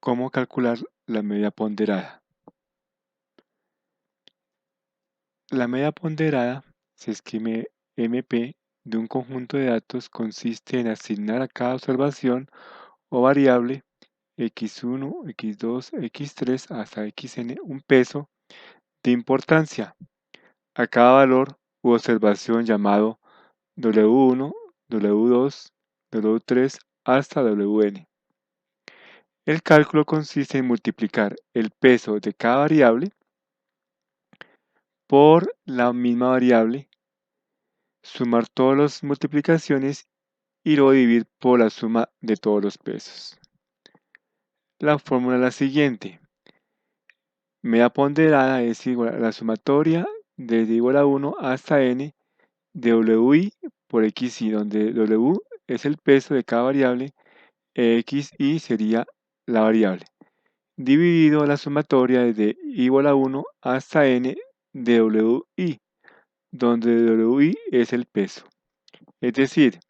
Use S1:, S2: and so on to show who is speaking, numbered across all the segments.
S1: ¿Cómo calcular la media ponderada? La media ponderada se escribe MP de un conjunto de datos consiste en asignar a cada observación o variable x1, x2, x3 hasta xn un peso de importancia a cada valor u observación llamado W1, W2, W3 hasta Wn. El cálculo consiste en multiplicar el peso de cada variable por la misma variable, sumar todas las multiplicaciones y luego dividir por la suma de todos los pesos. La fórmula es la siguiente. Media ponderada es igual a la sumatoria desde igual a 1 hasta n de Wi por xi, donde W es el peso de cada variable, xi sería la variable, dividido la sumatoria desde igual a 1 hasta n de Wi, donde Wi es el peso. Es decir,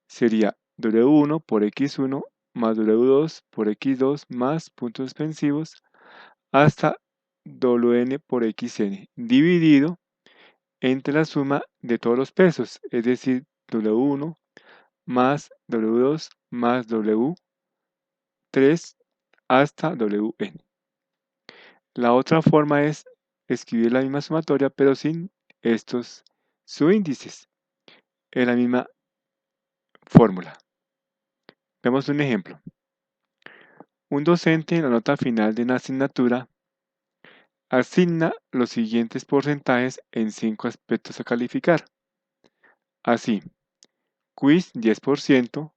S1: sería W1 por x1 más W2 por x2 más puntos suspensivos hasta Wn por xn, dividido entre la suma de todos los pesos, es decir, W1 más W2 más W3 hasta Wn. La otra forma es escribir la misma sumatoria pero sin estos subíndices. Es la misma fórmula. Vemos un ejemplo. Un docente en la nota final de una asignatura asigna los siguientes porcentajes en 5 aspectos a calificar. Así, quiz 10%,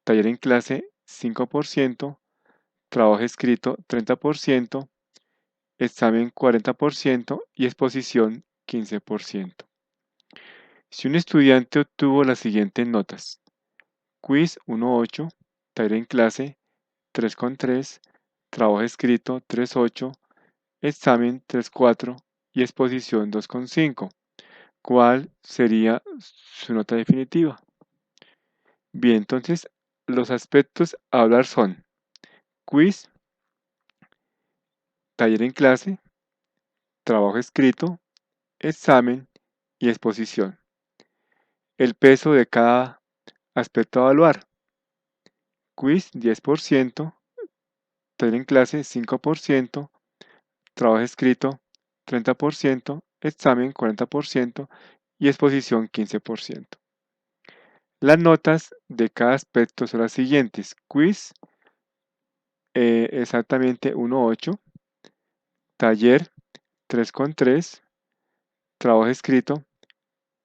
S1: taller en clase 5%, trabajo escrito 30%, examen 40% y exposición 15%. Si un estudiante obtuvo las siguientes notas: quiz 1.8, taller en clase 3.3, trabajo escrito 3.8, examen 3.4 y exposición 2.5. ¿Cuál sería su nota definitiva? Bien, entonces los aspectos a hablar son quiz, taller en clase, trabajo escrito, examen y exposición. El peso de cada aspecto a evaluar: quiz 10%, taller en clase 5%, trabajo escrito 30%, examen 40% y exposición 15%. Las notas de cada aspecto son las siguientes: quiz exactamente 1.8, taller 3.3, trabajo escrito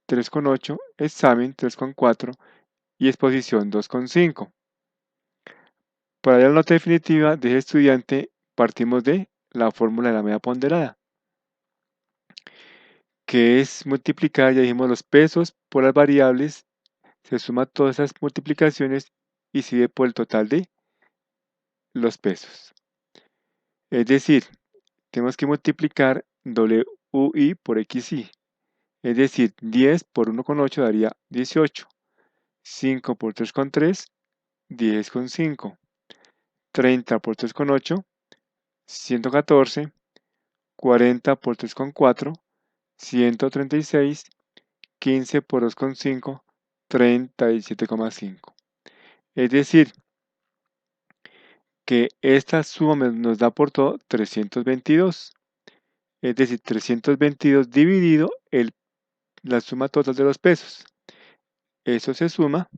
S1: 3.8, examen 3.4 y exposición 2.5. Para dar la nota definitiva de ese estudiante partimos de la fórmula de la media ponderada, que es multiplicar, ya dijimos, los pesos por las variables, se suma todas esas multiplicaciones y se divide por el total de los pesos. Es decir, tenemos que multiplicar Wi por xi. Es decir, 10 por 1.8 daría 18. 5 por 3.3, 10.5. 30 por 3.8, 114. 40 por 3.4, 136. 15 por 2.5, 37.5. Es decir, que esta suma nos da por todo 322. Es decir, 322 dividido la suma total de los pesos. Eso se suma,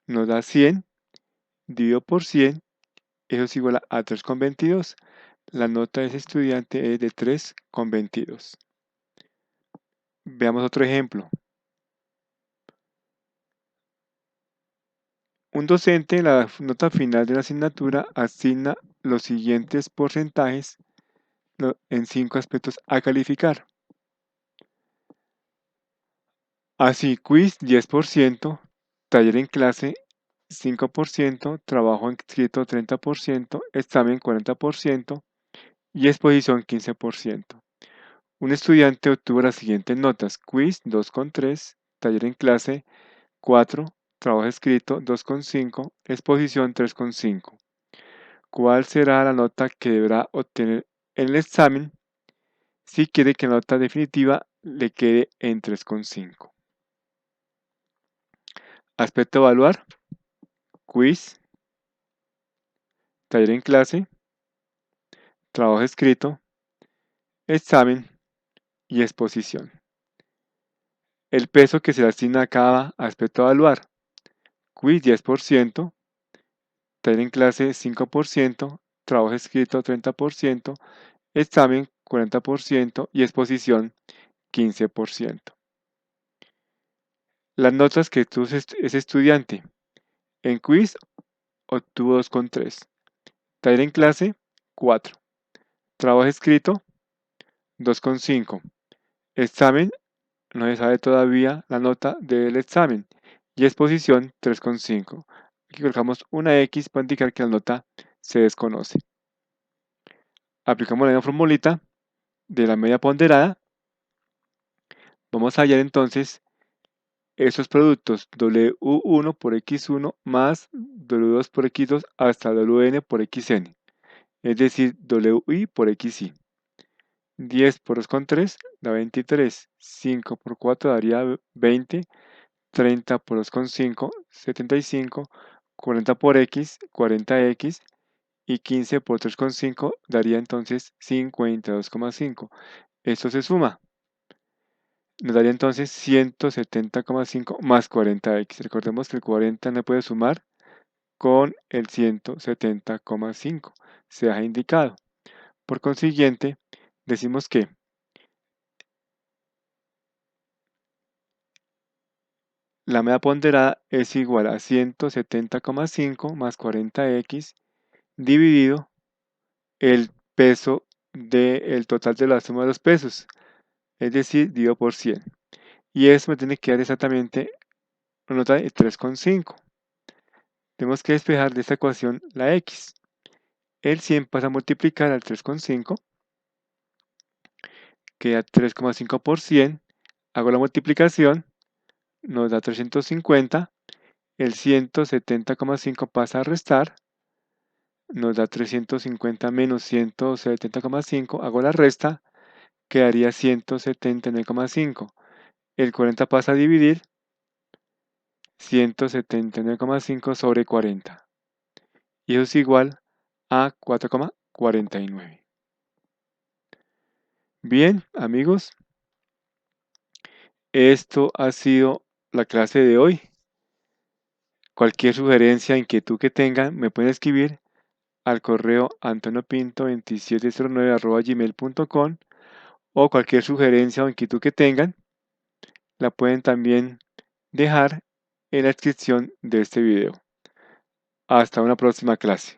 S1: nos da 100, dividido por 100, eso es igual a 3.22. La nota de ese estudiante es de 3.22. Veamos otro ejemplo. Un docente en la nota final de la asignatura asigna los siguientes porcentajes en 5 aspectos a calificar. Así, quiz 10%, taller en clase 5%, trabajo escrito 30%, examen 40% y exposición 15%. Un estudiante obtuvo las siguientes notas: quiz 2.3, taller en clase 4, trabajo escrito 2.5, exposición 3.5. cuál será la nota que deberá obtener en el examen si quiere que la nota definitiva le quede en 3,5. Aspecto a evaluar: quiz, taller en clase, trabajo escrito, examen y exposición. El peso que se le asigna a cada aspecto a evaluar: quiz 10%, taller en clase 5%, trabajo escrito 30%, examen 40% y exposición 15%. Las notas que tuvo ese estudiante: en quiz obtuvo 2,3, taller en clase 4, trabajo escrito 2,5, examen no se sabe todavía la nota del examen y exposición 3,5. Aquí colocamos una X para indicar que la nota se desconoce. Aplicamos la misma formulita de la media ponderada. Vamos a hallar entonces esos productos W1 por X1 más W2 por X2 hasta WN por XN, es decir, WI por XI. 10 por 2,3 da 23, 5 por 4 daría 20, 30 por 2,5, 75, 40 por X, 40X y 15 por 3,5 daría entonces 52,5. Esto se suma. Nos daría entonces 170,5 más 40X. Recordemos que el 40 no puede sumar con el 170,5. Se deja indicado. Por consiguiente, decimos que la media ponderada es igual a 170,5 más 40X dividido el peso del total de la suma de los pesos, es decir, dividido por 100. Y eso me tiene que dar exactamente una nota de 3,5. Tenemos que despejar de esta ecuación la X. El 100 pasa a multiplicar al 3,5, queda 3,5 por 100. Hago la multiplicación, nos da 350. El 170,5 pasa a restar, nos da 350 menos 170,5. Hago la resta, quedaría 179,5. El 40 pasa a dividir, 179,5 sobre 40. Y eso es igual a 4,49. Bien, amigos, esto ha sido la clase de hoy. Cualquier sugerencia, inquietud que tengan, me pueden escribir al correo antonopinto2709@gmail.com, o cualquier sugerencia o inquietud que tengan, la pueden también dejar en la descripción de este video. Hasta una próxima clase.